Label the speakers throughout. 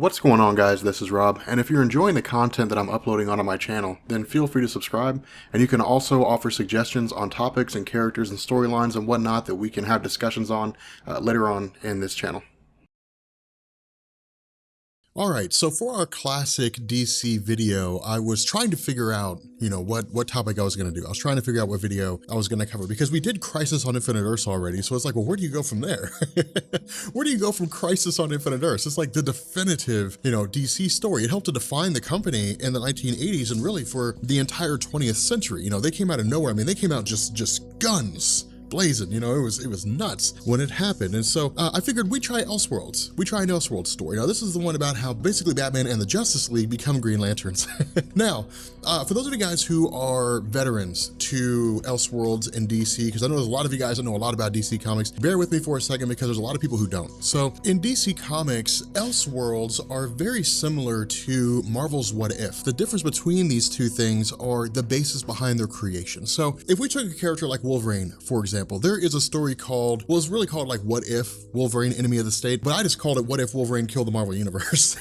Speaker 1: What's going on, guys? This is Rob, and if you're enjoying the content that I'm uploading onto my channel, then feel free to subscribe, and you can also offer suggestions on topics and characters and storylines and whatnot that we can have discussions on later on in this channel. Alright, so for our classic DC video, I was trying to figure out, what topic I was going to do. I was trying to figure out what video I was going to cover, because we did Crisis on Infinite Earths already, so it's like, well, where do you go from there? Where do you go from Crisis on Infinite Earths? It's like the definitive, DC story. It helped to define the company in the 1980s and really for the entire 20th century. They came out of nowhere. I mean, they came out just guns blazing, it was nuts when it happened. And so I figured we'd try Elseworlds. We try an Elseworlds story. Now, this is the one about how basically Batman and the Justice League become Green Lanterns. Now, for those of you guys who are veterans to Elseworlds and DC, because I know there's a lot of you guys that know a lot about DC Comics, bear with me for a second because there's a lot of people who don't. So in DC Comics, Elseworlds are very similar to Marvel's What If. The difference between these two things are the basis behind their creation. So if we took a character like Wolverine, for example, there is a story called, well, it's really called like What If Wolverine, Enemy of the State, but I just called it What If Wolverine Killed the Marvel Universe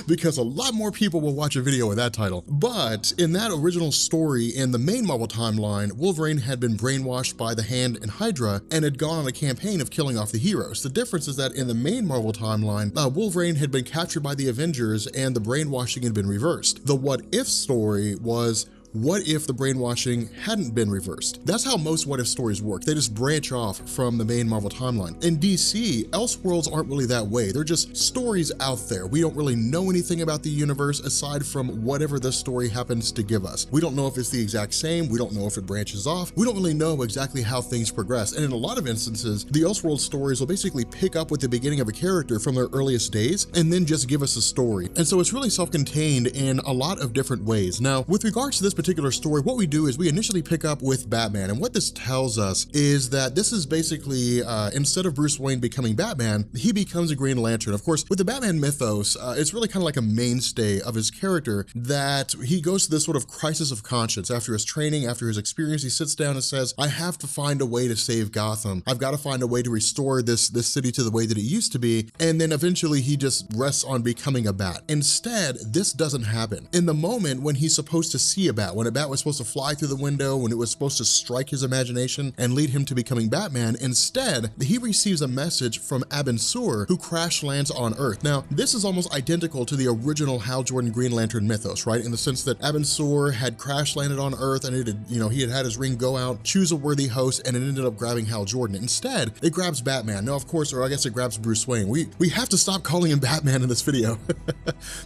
Speaker 1: because a lot more people will watch a video with that title. But in that original story, in the main Marvel timeline, Wolverine had been brainwashed by the Hand and Hydra and had gone on a campaign of killing off the heroes. The difference is that in the main Marvel timeline, Wolverine had been captured by the Avengers and the brainwashing had been reversed. The What If story was, what if the brainwashing hadn't been reversed? That's how most what if stories work. They just branch off from the main Marvel timeline. In DC, Elseworlds aren't really that way. They're just stories out there. We don't really know anything about the universe aside from whatever this story happens to give us. We don't know if it's the exact same. We don't know if it branches off. We don't really know exactly how things progress. And in a lot of instances, the Elseworlds stories will basically pick up with the beginning of a character from their earliest days and then just give us a story. And so it's really self-contained in a lot of different ways. Now, with regards to this particular story, what we do is we initially pick up with Batman, and what this tells us is that this is basically, instead of Bruce Wayne becoming Batman, he becomes a Green Lantern. Of course, with the Batman mythos, it's really kind of like a mainstay of his character that he goes to this sort of crisis of conscience. After his training, after his experience, he sits down and says, I have to find a way to save Gotham. I've got to find a way to restore this city to the way that it used to be. And then eventually he just rests on becoming a bat. Instead, this doesn't happen. In the moment when he's supposed to see a bat, when a bat was supposed to fly through the window, when it was supposed to strike his imagination and lead him to becoming Batman, instead, he receives a message from Abin Sur, who crash lands on Earth. Now, this is almost identical to the original Hal Jordan Green Lantern mythos, right? In the sense that Abin Sur had crash landed on Earth and it had, he had his ring go out, choose a worthy host, and it ended up grabbing Hal Jordan. Instead, it grabs Batman. Now, of course, or I guess it grabs Bruce Wayne. We have to stop calling him Batman in this video.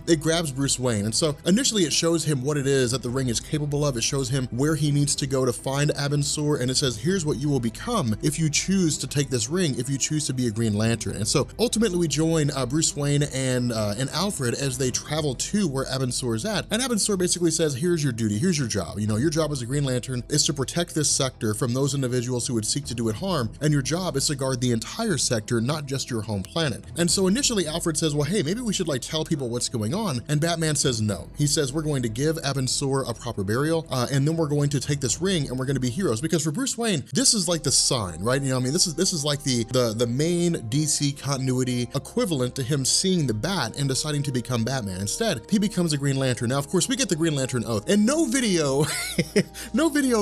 Speaker 1: It grabs Bruce Wayne. And so initially it shows him what it is that the ring is capable of. It shows him where he needs to go to find Abin Sur, and it says, here's what you will become if you choose to take this ring, if you choose to be a Green Lantern. And so ultimately we join Bruce Wayne and Alfred as they travel to where Abin Sur is at. And Abin Sur basically says, here's your duty, here's your job. Your job as a Green Lantern is to protect this sector from those individuals who would seek to do it harm. And your job is to guard the entire sector, not just your home planet. And so initially Alfred says, well, hey, maybe we should tell people what's going on. And Batman says no. He says, we're going to give Abin Sur a proper burial, and then we're going to take this ring and we're going to be heroes. Because for Bruce Wayne, this is like the sign, right? This is like the main DC continuity equivalent to him seeing the bat and deciding to become Batman. Instead, he becomes a Green Lantern. Now, of course, we get the Green Lantern oath, and no video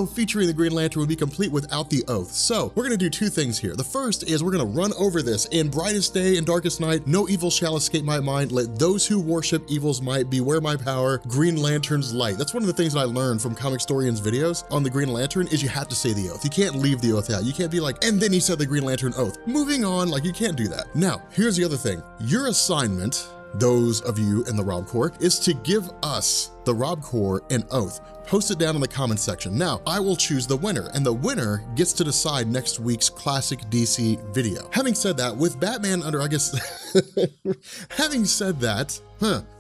Speaker 1: featuring the Green Lantern would be complete without the oath. So we're going to do two things here. The first is we're going to run over this. In brightest day and darkest night, no evil shall escape my mind. Let those who worship evil's might beware my power. Green Lantern's light. That's one of the things that I learned from Comic Historian's videos on the Green Lantern is you have to say the oath. You can't leave the oath out. You can't be like, and then he said the Green Lantern oath. Moving on, you can't do that. Now, here's the other thing. Your assignment, those of you in the Rob Corps, is to give us, the Rob Corps, an oath. Post it down in the comments section. Now, I will choose the winner, and the winner gets to decide next week's classic DC video. Having said that, with Batman under, having said that,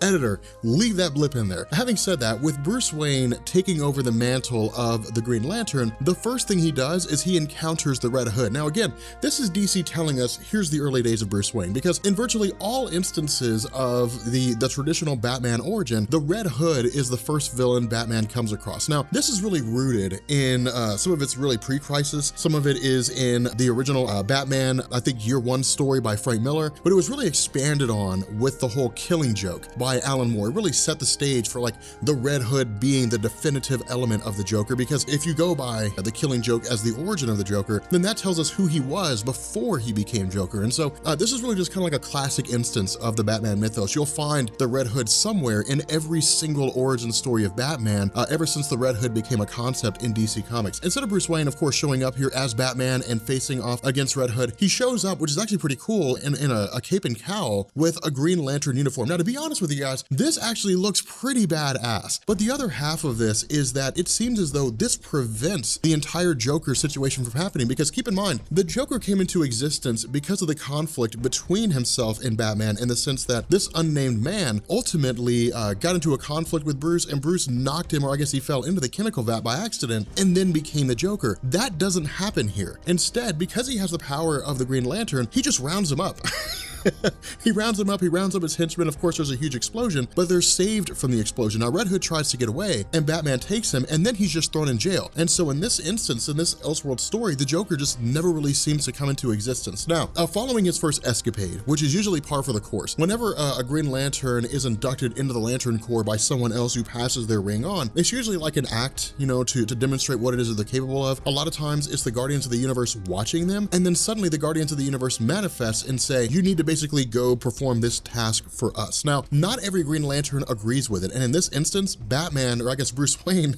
Speaker 1: editor, leave that blip in there. Having said that, with Bruce Wayne taking over the mantle of the Green Lantern, the first thing he does is he encounters the Red Hood. Now again, this is DC telling us, here's the early days of Bruce Wayne, because in virtually all instances of the traditional Batman origin, the Red Hood is the first villain Batman comes across. Now, this is really rooted in, some of it's really pre-Crisis, some of it is in the original Batman, I think Year One story by Frank Miller, but it was really expanded on with the whole Killing Joke by Alan Moore. It really set the stage for like the Red Hood being the definitive element of the Joker, because if you go by the Killing Joke as the origin of the Joker, then that tells us who he was before he became Joker. And so this is really just kind of like a classic instance of the Batman mythos. You'll find the Red Hood somewhere in every single origin story of Batman ever since the Red Hood became a concept in DC Comics. Instead of Bruce Wayne, of course, showing up here as Batman and facing off against Red Hood, he shows up, which is actually pretty cool, in a cape and cowl with a Green Lantern uniform. Now, to be honest with you guys, this actually looks pretty badass. But the other half of this is that it seems as though this prevents the entire Joker situation from happening, because keep in mind, the Joker came into existence because of the conflict between himself and Batman, in the sense that this unnamed man ultimately got into a conflict with Bruce, and Bruce knocked him, or I guess he fell into the chemical vat by accident, and then became the Joker. That doesn't happen here. Instead, because he has the power of the Green Lantern, he just rounds him up. He rounds them up, he rounds up his henchmen. Of course, there's a huge explosion, but they're saved from the explosion. Now, Red Hood tries to get away, and Batman takes him, and then he's just thrown in jail. And so in this instance, in this Elseworlds story, the Joker just never really seems to come into existence. Now, following his first escapade, which is usually par for the course, whenever a Green Lantern is inducted into the Lantern Corps by someone else who passes their ring on, it's usually like an act, you know, to demonstrate what it is that they're capable of. A lot of times, it's the Guardians of the Universe watching them, and then suddenly the Guardians of the Universe manifest and say, you need to basically go perform this task for us. Now, not every Green Lantern agrees with it, and in this instance, Batman, or I guess Bruce Wayne,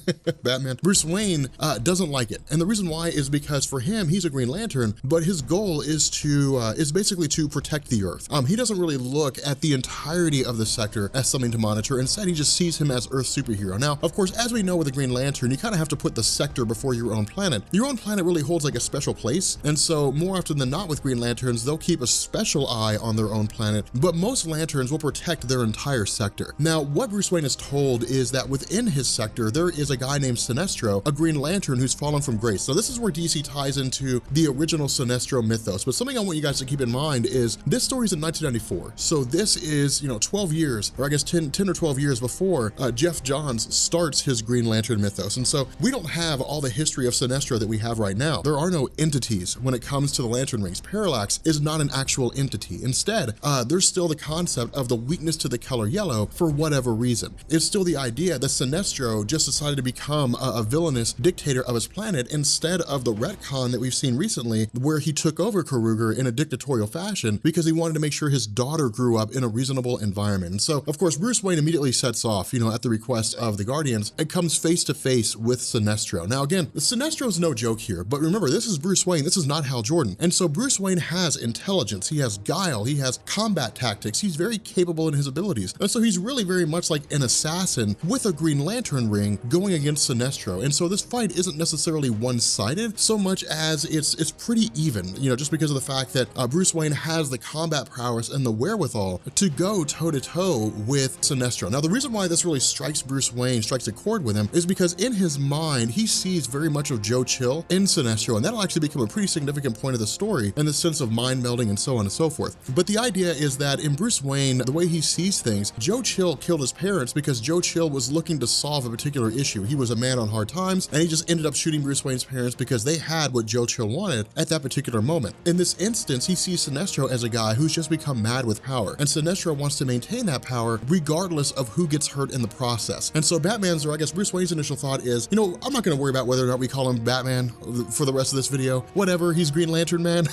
Speaker 1: Bruce Wayne doesn't like it. And the reason why is because for him, he's a Green Lantern, but his goal is basically to protect the Earth. He doesn't really look at the entirety of the sector as something to monitor. Instead, he just sees him as Earth's superhero. Now, of course, as we know with the Green Lantern, you kind of have to put the sector before your own planet. Your own planet really holds like a special place, and so more often than not with Green Lanterns, they'll keep a special eye on their own planet, but most Lanterns will protect their entire sector. Now, what Bruce Wayne is told is that within his sector, there is a guy named Sinestro, a Green Lantern who's fallen from grace. So this is where DC ties into the original Sinestro mythos. But something I want you guys to keep in mind is this story's in 1994. So this is, 12 years, or I guess 10 or 12 years before Jeff Johns starts his Green Lantern mythos. And so we don't have all the history of Sinestro that we have right now. There are no entities when it comes to the Lantern rings. Parallax is not an actual entity. Instead, there's still the concept of the weakness to the color yellow for whatever reason. It's still the idea that Sinestro just decided to become a villainous dictator of his planet instead of the retcon that we've seen recently, where he took over Kugar in a dictatorial fashion because he wanted to make sure his daughter grew up in a reasonable environment. And so, of course, Bruce Wayne immediately sets off, at the request of the Guardians, and comes face to face with Sinestro. Now, again, Sinestro's no joke here, but remember, this is Bruce Wayne, this is not Hal Jordan. And so Bruce Wayne has intelligence, he has guile, he has combat tactics, he's very capable in his abilities. And so he's really very much like an assassin with a Green Lantern ring going against Sinestro. And so this fight isn't necessarily one-sided so much as it's pretty even, just because of the fact that Bruce Wayne has the combat prowess and the wherewithal to go toe-to-toe with Sinestro. Now, the reason why this really strikes Bruce Wayne, strikes a chord with him, is because in his mind, he sees very much of Joe Chill in Sinestro, and that'll actually become a pretty significant point of the story in the sense of mind melding and so on and so forth. But the idea is that in Bruce Wayne, the way he sees things, Joe Chill killed his parents because Joe Chill was looking to solve a particular issue. He was a man on hard times, and he just ended up shooting Bruce Wayne's parents because they had what Joe Chill wanted at that particular moment. In this instance, he sees Sinestro as a guy who's just become mad with power, and Sinestro wants to maintain that power regardless of who gets hurt in the process. And so Batman's, or I guess Bruce Wayne's initial thought is, I'm not gonna worry about whether or not we call him Batman for the rest of this video. Whatever, he's Green Lantern Man.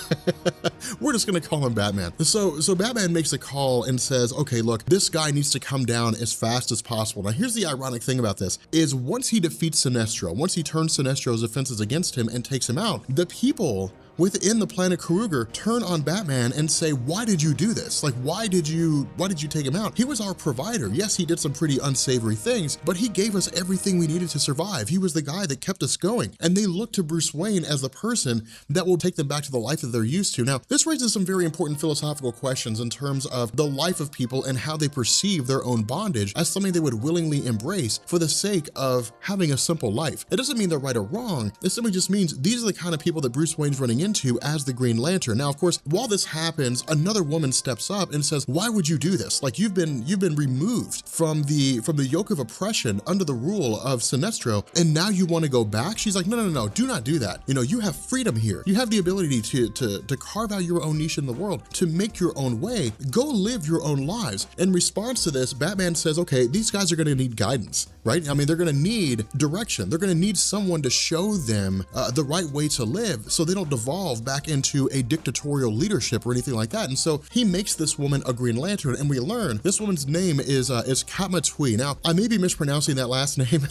Speaker 1: We're just gonna call him Batman. So Batman makes a call and says, okay, look, this guy needs to come down as fast as possible. Now, here's the ironic thing about this, is once he defeats Sinestro, once he turns Sinestro's offenses against him and takes him out, the people within the planet Kugar turn on Batman and say, why did you do this? Like, why did you take him out? He was our provider. Yes, he did some pretty unsavory things, but he gave us everything we needed to survive. He was the guy that kept us going. And they look to Bruce Wayne as the person that will take them back to the life that they're used to. Now, this raises some very important philosophical questions in terms of the life of people and how they perceive their own bondage as something they would willingly embrace for the sake of having a simple life. It doesn't mean they're right or wrong. It simply just means these are the kind of people that Bruce Wayne's running into as the Green Lantern. Now, of course, while this happens, another woman steps up and says, why would you do this? Like, you've been removed from the yoke of oppression under the rule of Sinestro, and now you want to go back? She's like, no, do not do that. You know, you have freedom here. You have the ability to carve out your own niche in the world, to make your own way, go live your own lives. In response to this, Batman says, okay, these guys are gonna need guidance, right? I mean, they're gonna need direction. They're gonna need someone to show them the right way to live so they don't devolve back into a dictatorial leadership or anything like that. And so he makes this woman a Green Lantern, and we learn this woman's name is Katma Tui. Now, I may be mispronouncing that last name.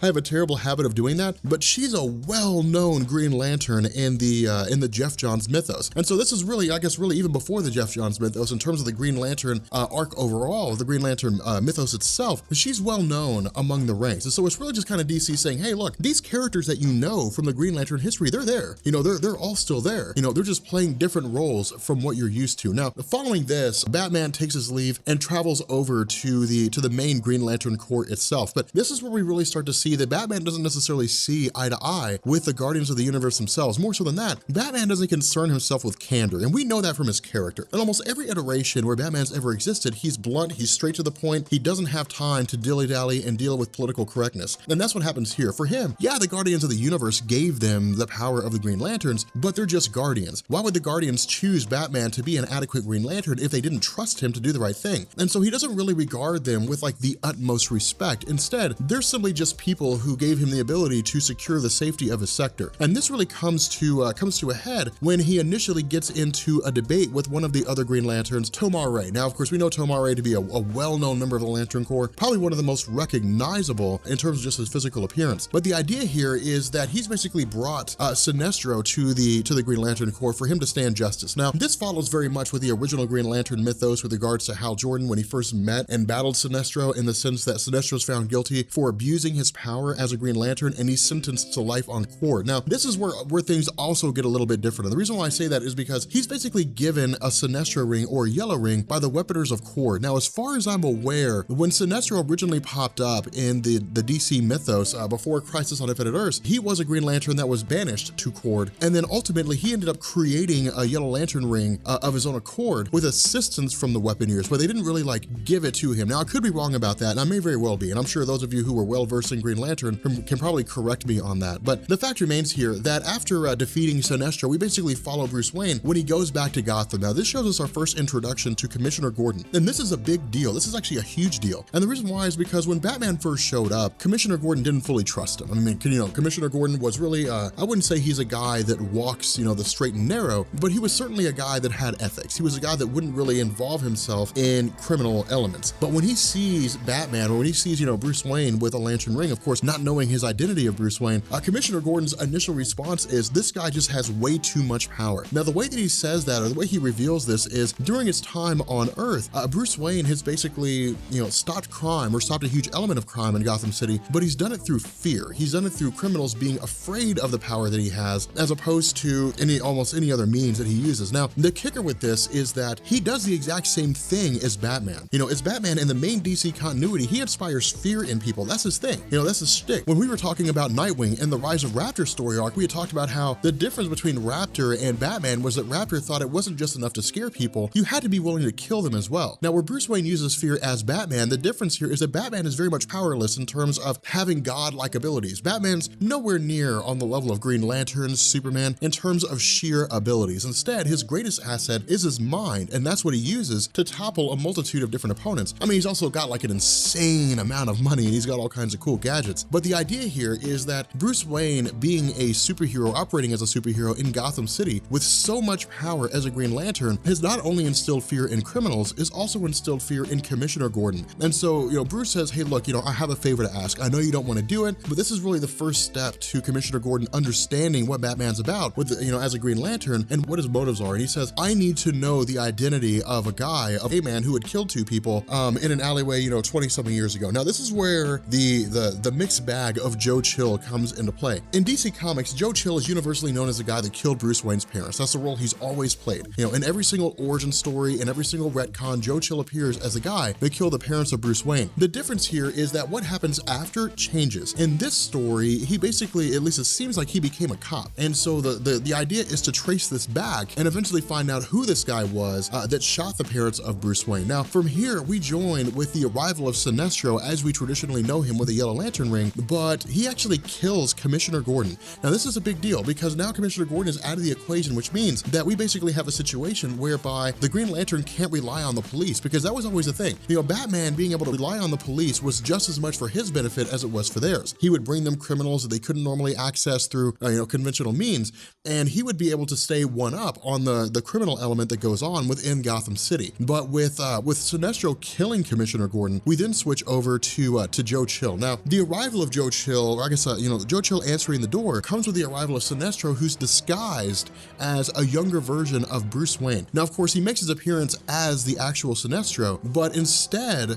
Speaker 1: I have a terrible habit of doing that, but she's a well-known Green Lantern in the Jeff Johns mythos. And so this is really, I guess, really even before the Jeff Johns mythos in terms of the Green Lantern arc overall, the Green Lantern mythos itself, she's well known among the ranks. And so it's really just kind of DC saying, hey, look, these characters that you know from the Green Lantern history, they're there. You know, they're all still there. You know, they're just playing different roles from what you're used to. Now, following this, Batman takes his leave and travels over to the main Green Lantern Corps itself. But this is where we really start to see that Batman doesn't necessarily see eye to eye with the Guardians of the Universe themselves. More so than that, Batman doesn't concern himself with candor, and we know that from his character. In almost every iteration where Batman's ever existed, he's blunt, he's straight to the point, he doesn't have time to dilly-dally and deal with political correctness. And that's what happens here. For him, yeah, the Guardians of the Universe gave them the power of the Green Lanterns, but they're just Guardians. Why would the Guardians choose Batman to be an adequate Green Lantern if they didn't trust him to do the right thing? And so he doesn't really regard them with like the utmost respect. Instead, they're simply just people who gave him the ability to secure the safety of his sector. And this really comes to a head when he initially gets into a debate with one of the other Green Lanterns, Tomar-Ray. Now, of course, we know Tomar-Ray to be a well-known member of the Lantern Corps, probably one of the most recognizable in terms of just his physical appearance. But the idea here is that he's basically brought Sinestro to the Green Lantern Corps for him to stand justice. Now, this follows very much with the original Green Lantern mythos with regards to Hal Jordan when he first met and battled Sinestro, in the sense that Sinestro was found guilty for abusing his power as a Green Lantern, and he's sentenced to life on court. Now, this is where things also get a little bit different. And the reason why I say that is because he's basically given a Sinestro ring or a yellow ring by the Weaponers of Kord. Now, as far as I'm aware, when Sinestro originally popped up in the DC mythos before Crisis on Infinite Earths, he was a Green Lantern that was banished to Kord, and then ultimately he ended up creating a Yellow Lantern ring of his own accord with assistance from the Weaponeers, but they didn't really like give it to him. Now, I could be wrong about that, and I may very well be, and I'm sure those of you who were well-versed in Green Lantern can probably correct me on that. But the fact remains here that after defeating Sinestro, we basically follow Bruce Wayne when he goes back to Gotham. Now, this shows us our first introduction to Commissioner Gordon, and this is a big deal. This is actually a huge deal. And the reason why is because when Batman first showed up, Commissioner Gordon didn't fully trust him. I mean, Commissioner Gordon was really, I wouldn't say he's a guy that walks, the straight and narrow, but he was certainly a guy that had ethics. He was a guy that wouldn't really involve himself in criminal elements. But when he sees Batman, or when he sees, Bruce Wayne with a lantern ring, of course, not knowing his identity of Bruce Wayne, Commissioner Gordon's initial response is, this guy just has way too much power. Now, the way that he says that, or the way he reveals this, is during his time on Earth, Bruce Wayne has basically, stopped crime, or stopped a huge element of crime in Gotham City, but he's done it through fear. He's done it through criminals being afraid of the power that he has, as opposed to almost any other means that he uses. Now, the kicker with this is that he does the exact same thing as Batman. As Batman in the main DC continuity, he inspires fear in people. That's his thing. That's his shtick. When we were talking about Nightwing and the Rise of Raptor story arc, we had talked about how the difference between Raptor and Batman was that Raptor thought it wasn't just enough to scare people, you had to be willing to kill them as well. Now, where Bruce Wayne uses fear as Batman, the difference here is that Batman is very much powerless in terms of having godlike abilities. Batman's nowhere near on the level of Green Lantern, Superman, in terms of sheer abilities. Instead, his greatest asset is his mind, and that's what he uses to topple a multitude of different opponents. I mean, he's also got like an insane amount of money, and he's got all kinds of cool gadgets. But the idea here is that Bruce Wayne, being a superhero, operating as a superhero in Gotham City with so much power as a Green Lantern, has not only instilled fear in criminals, is also instilled fear in Commissioner Gordon. And so, Bruce says, hey, look, I have a favor to ask. I know you don't want to do it, but this is really the first step to Commissioner Gordon understanding what Batman's about with, as a Green Lantern and what his motives are. And he says, I need to know the identity of a man who had killed two people in an alleyway, 20-something years ago. Now, this is where the mixed bag of Joe Chill comes into play. In DC Comics, Joe Chill is universally known as the guy that killed Bruce Wayne's parents. That's the role he's always played. In every single origin story, in every single retcon, Joe Chill appears as the guy that killed the parents of Bruce Wayne. The difference here is that what happens after changes. In this story, he basically, at least it seems like he became a cop. And so the idea is to trace this back and eventually find out who this guy was that shot the parents of Bruce Wayne. Now, from here, we join with the arrival of Sinestro as we traditionally know him with a Yellow Lantern ring, but he actually kills Commissioner Gordon. Now, this is a big deal because now Commissioner Gordon is out of the equation, which means that we basically have a situation whereby the Green Lantern can't rely on the police, because that was always the thing. You know, Batman being able to rely on the police was just as much for his benefit as it was for theirs. He would bring them criminals that they couldn't normally access through, conventional means, and he would be able to stay one up on the criminal element that goes on within Gotham City. But with Sinestro killing Commissioner Gordon, we then switch over to Joe Chill. Now, the arrival of Joe Chill, or I guess, Joe Chill answering the door, comes with the arrival of Sinestro, who's disguised as a younger version of Bruce Wayne. Now, of course, he makes his appearance as the actual Sinestro, but instead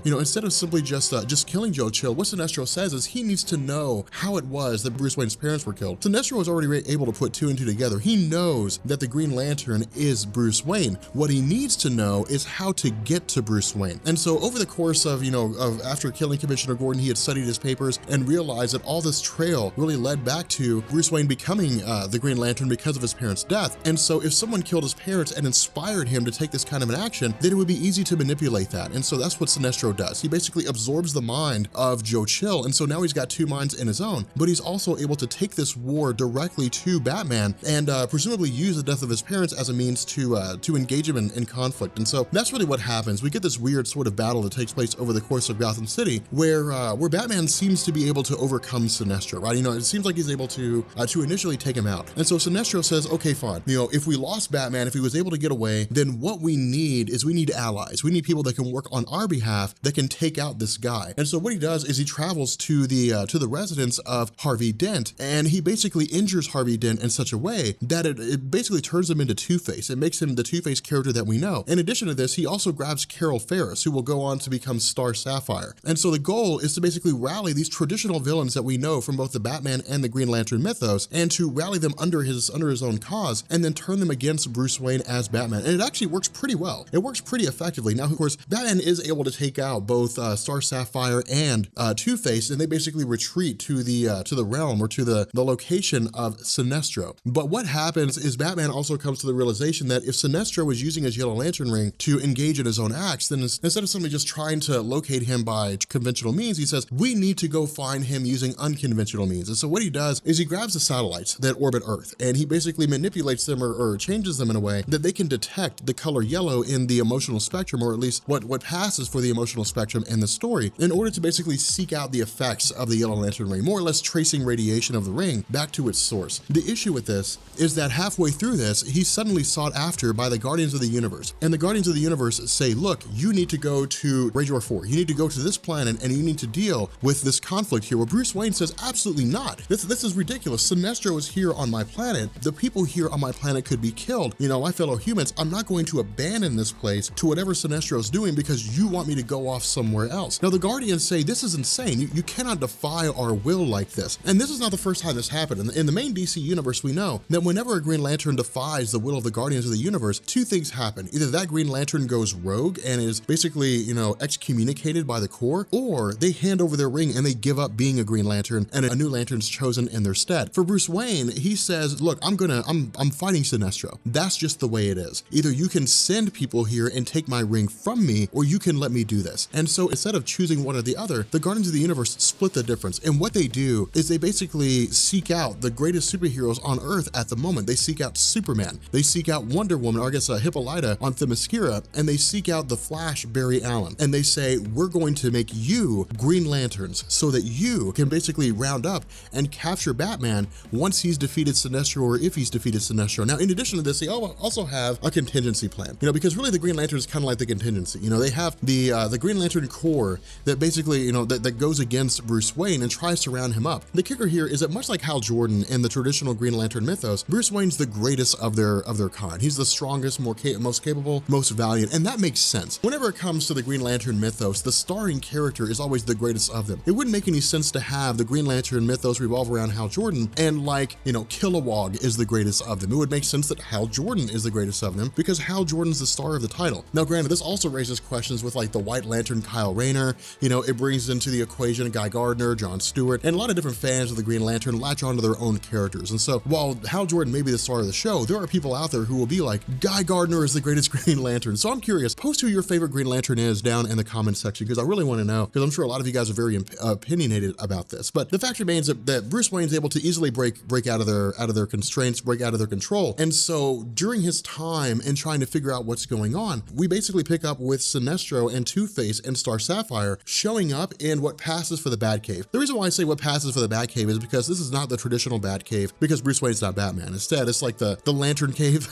Speaker 1: of simply just killing Joe Chill, what Sinestro says is he needs to know how it was that Bruce Wayne's parents were killed. Sinestro was already able to put two and two together. He knows that the Green Lantern is Bruce Wayne. What he needs to know is how to get to Bruce Wayne. And so over the course of after killing Commissioner Gordon, he had studied his papers and realized that all this trail really led back to Bruce Wayne becoming the Green Lantern because of his parents' death. And so if someone killed his parents and inspired him to take this kind of an action, then it would be easy to manipulate that. And so that's what Sinestro does. He basically absorbs the mind of Joe Chill, and so now he's got two minds in his own, but he's also able to take this war directly to Batman and presumably use the death of his parents as a means to engage him in conflict. And so that's really what happens. We get this weird sort of battle that takes place over the course of Gotham City, where Batman seems to be able to overcome Sinestro, right? It seems like he's able to initially take him out. And so Sinestro says, okay, fine. If we lost Batman, if he was able to get away, then what we need allies. We need people that can work on our behalf that can take out this guy. And so what he does is he travels to the residence of Harvey Dent, and he basically injures Harvey Dent in such a way that it basically turns him into Two-Face. It makes him the Two-Face character that we know. In addition to this, he also grabs Carol Ferris, who will go on to become Star Sapphire. And so the goal is to basically rally these traditional villains that we know from both the Batman and the Green Lantern mythos, and to rally them under his own cause, and then turn them against Bruce Wayne as Batman. And it actually works pretty well. It works pretty effectively. Now, of course, Batman is able to take out both Star Sapphire and Two-Face, and they basically retreat to the realm, or to the location of Sinestro. But what happens is Batman also comes to the realization that if Sinestro is using his Yellow Lantern ring to engage in his own acts, then instead of simply just trying to locate him by conventional means, he says, we need to go find him using unconventional means. And so what he does is he grabs the satellites that orbit Earth, and he basically manipulates them or changes them in a way that they can detect the color yellow in the emotional spectrum, or at least what passes for the emotional spectrum in the story, in order to basically seek out the effects of the Yellow Lantern ring, more or less tracing radiation of the ring back to its source. The issue with this is that halfway through this, he's suddenly sought after by the Guardians of the Universe. And the Guardians of the Universe say, look, you need to go to Rajor 4. You need to go to this planet and you need to deal with this conflict here. Well, Bruce Wayne says, absolutely not. This is ridiculous. Sinestro is here on my planet. The people here on my planet could be killed. My fellow humans, I'm not going to abandon this place to whatever Sinestro's doing because you want me to go off somewhere else. Now, the Guardians say, this is insane. You cannot defy our will like this. And this is not the first time this happened. In the main DC universe, we know that whenever a Green Lantern defies the will of the Guardians of the Universe, two things happen. Either that Green Lantern goes rogue and is basically, excommunicated by the Corps, or they hand over their ring and they give up being a Green Lantern and a new Lantern's chosen in their stead. For Bruce Wayne, he says, look, I'm fighting Sinestro. That's just the way it is. Either you can send people here and take my ring from me, or you can let me do this. And so instead of choosing one or the other, the Guardians of the Universe split the difference. And what they do is they basically seek out the greatest superheroes on Earth at the moment. They seek out Superman. They seek out Wonder Woman, or I guess Hippolyta on Themyscira, and they seek out the Flash, Barry Allen. And they say, we're going to make you Green Lanterns so that you can basically round up and capture Batman once he's defeated Sinestro, or if he's defeated Sinestro. Now, in addition to this, they also have a contingency plan, because really the Green Lantern is kind of like the contingency. They have the Green Lantern Corps that basically, that goes against Bruce Wayne and tries to round him up. The kicker here is that much like Hal Jordan in the traditional Green Lantern mythos, Bruce Wayne's the greatest of their kind. He's the strongest, most capable, most valiant, and that makes sense. Whenever it comes to the Green Lantern mythos, the starring character is always the greatest of them. It wouldn't make any sense to have the Green Lantern mythos revolve around Hal Jordan and Kilowog is the greatest of them. It would make sense that Hal Jordan is the greatest of them because Hal Jordan's the star of the title. Now, granted, this also raises questions with the White Lantern Kyle Rayner. it brings into the equation Guy Gardner, Jon Stewart, and a lot of different fans of the Green Lantern latch onto their own characters. And so while Hal Jordan may be the star of the show, there are people out there who will be like, Guy Gardner is the greatest Green Lantern. So I'm curious, post who your favorite Green Lantern is down in the comments section, because I really want to know, because I'm sure a lot of you guys are very opinionated about this. But the fact remains that Bruce Wayne's able to easily break out of their constraints, break out of their control. And so during his time in trying to figure out what's going on, we basically pick up with Sinestro and Two-Face and Star Sapphire showing up in what passes for the Batcave. The reason why I say what passes for the Batcave is because this is not the traditional Batcave, because Bruce Wayne's not Batman. Instead, it's like the Lantern Cave,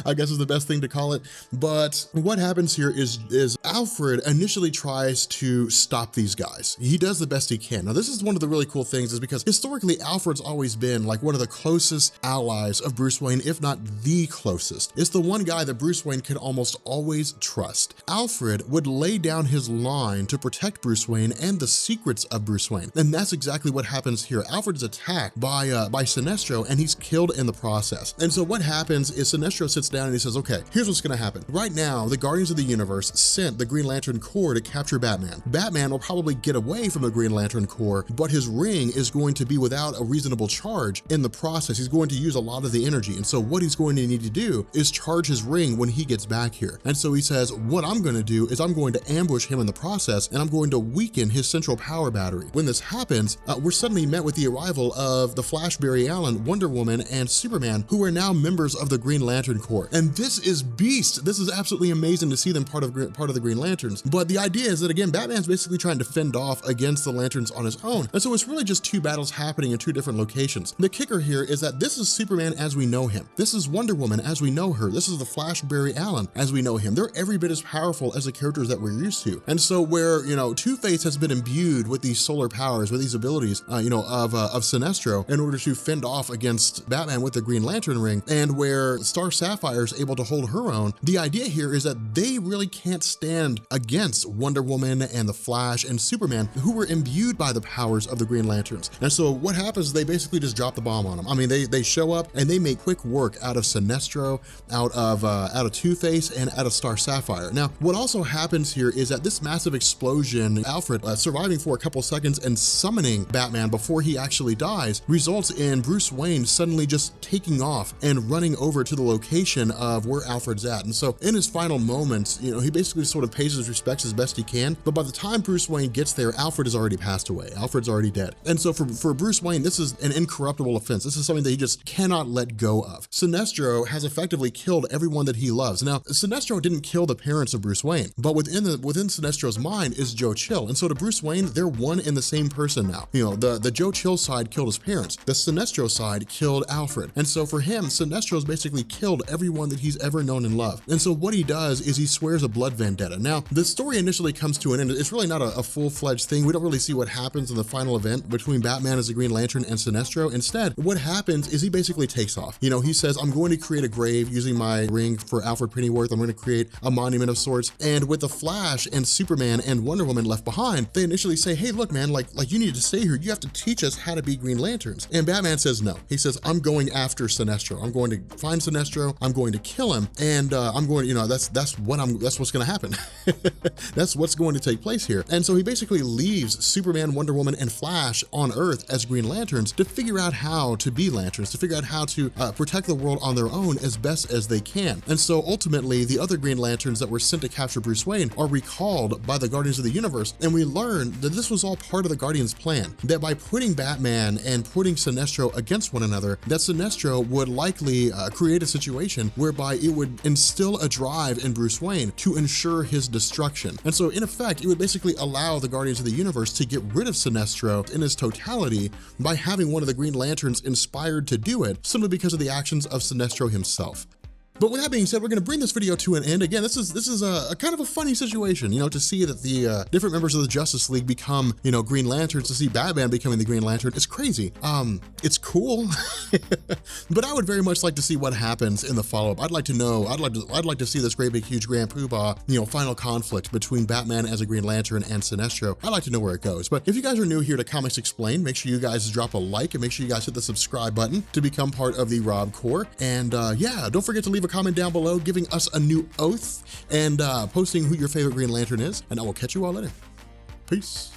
Speaker 1: I guess is the best thing to call it. But what happens here is Alfred initially tries to stop these guys. He does the best he can. Now, this is one of the really cool things, is because historically Alfred's always been like one of the closest allies of Bruce Wayne, if not the closest. It's the one guy that Bruce Wayne can almost always trust. Alfred would lay down his line to protect Bruce Wayne and the secrets of Bruce Wayne. And that's exactly what happens here. Alfred is attacked by Sinestro, and he's killed in the process. And so what happens is Sinestro sits down and he says, okay, here's what's gonna happen. Right now, the Guardians of the Universe sent the Green Lantern Corps to capture Batman. Batman will probably get away from the Green Lantern Corps, but his ring is going to be without a reasonable charge in the process. He's going to use a lot of the energy. And so what he's going to need to do is charge his ring when he gets back here. And so he says, what I'm gonna do is I'm going to ambush him in the process, and I'm going to weaken his central power battery. When this happens, we're suddenly met with the arrival of the Flash, Barry Allen, Wonder Woman, and Superman, who are now members of the Green Lantern Corps. And this is beast. This is absolutely amazing to see them part of the Green Lanterns. But the idea is that, again, Batman's basically trying to fend off against the Lanterns on his own. And so it's really just two battles happening in two different locations. The kicker here is that this is Superman as we know him. This is Wonder Woman as we know her. This is the Flash, Barry Allen as we know him. They're every bit as powerful as the characters that we're used to. And so where, Two-Face has been imbued with these solar powers, with these abilities, of Sinestro in order to fend off against Batman with the Green Lantern ring, and where Star Sapphire is able to hold her own, the idea here is that they really can't stand against Wonder Woman and the Flash and Superman, who were imbued by the powers of the Green Lanterns. And so what happens is they basically just drop the bomb on them. I mean, they show up and they make quick work out of Sinestro, out of Two-Face, and out of Star Sapphire. Now, what also happens here is that this massive explosion, Alfred surviving for a couple seconds and summoning Batman before he actually dies, results in Bruce Wayne suddenly just taking off and running over to the location of where Alfred's at. And so in his final moments, he basically sort of pays his respects as best he can. But by the time Bruce Wayne gets there, Alfred has already passed away. Alfred's already dead. And so for Bruce Wayne, this is an incorruptible offense. This is something that he just cannot let go of. Sinestro has effectively killed everyone that he loves. Now, Sinestro didn't kill the parents of Bruce Wayne, but within Sinestro's mind is Joe Chill. And so to Bruce Wayne, they're one and the same person now. The Joe Chill side killed his parents. The Sinestro side killed Alfred. And so for him, Sinestro's basically killed everyone that he's ever known and loved. And so what he does is he swears a blood vendetta. Now, the story initially comes to an end. It's really not a full-fledged thing. We don't really see what happens in the final event between Batman as the Green Lantern and Sinestro. Instead, what happens is he basically takes off. He says, I'm going to create a grave using my ring for Alfred Pennyworth. I'm going to create a monument of sorts. And with the Flash and Superman and Wonder Woman left behind, they initially say, hey, look, man, like you need to stay here. You have to teach us how to be Green Lanterns. And Batman says no. He says, I'm going after Sinestro. I'm going to find Sinestro. I'm going to kill him. And I'm going, that's what's going to happen. That's what's going to take place here. And so he basically leaves Superman, Wonder Woman, and Flash on Earth as Green Lanterns to figure out how to be Lanterns, to figure out how to protect the world on their own as best as they can. And so ultimately, the other Green Lanterns that were sent to capture Bruce Wayne are recalled by the Guardians of the Universe. And we learn that this was all part of the Guardians' plan, that by putting Batman and putting Sinestro against one another, that Sinestro would likely create a situation whereby it would instill a drive in Bruce Wayne to ensure his destruction. And so in effect, it would basically allow the Guardians of the Universe to get rid of Sinestro in his totality by having one of the Green Lanterns inspired to do it, simply because of the actions of Sinestro himself. But with that being said, we're going to bring this video to an end. Again, this is a kind of a funny situation, to see that the different members of the Justice League become, Green Lanterns, to see Batman becoming the Green Lantern. It's crazy. It's cool, but I would very much like to see what happens in the follow-up. I'd like to know, I'd like to see this great big huge grand poobah, final conflict between Batman as a Green Lantern and Sinestro. I'd like to know where it goes. But if you guys are new here to Comics Explained, make sure you guys drop a like and make sure you guys hit the subscribe button to become part of the Rob Corps. And yeah, don't forget to leave a comment down below giving us a new oath and posting who your favorite Green Lantern is, and I will catch you all later. Peace.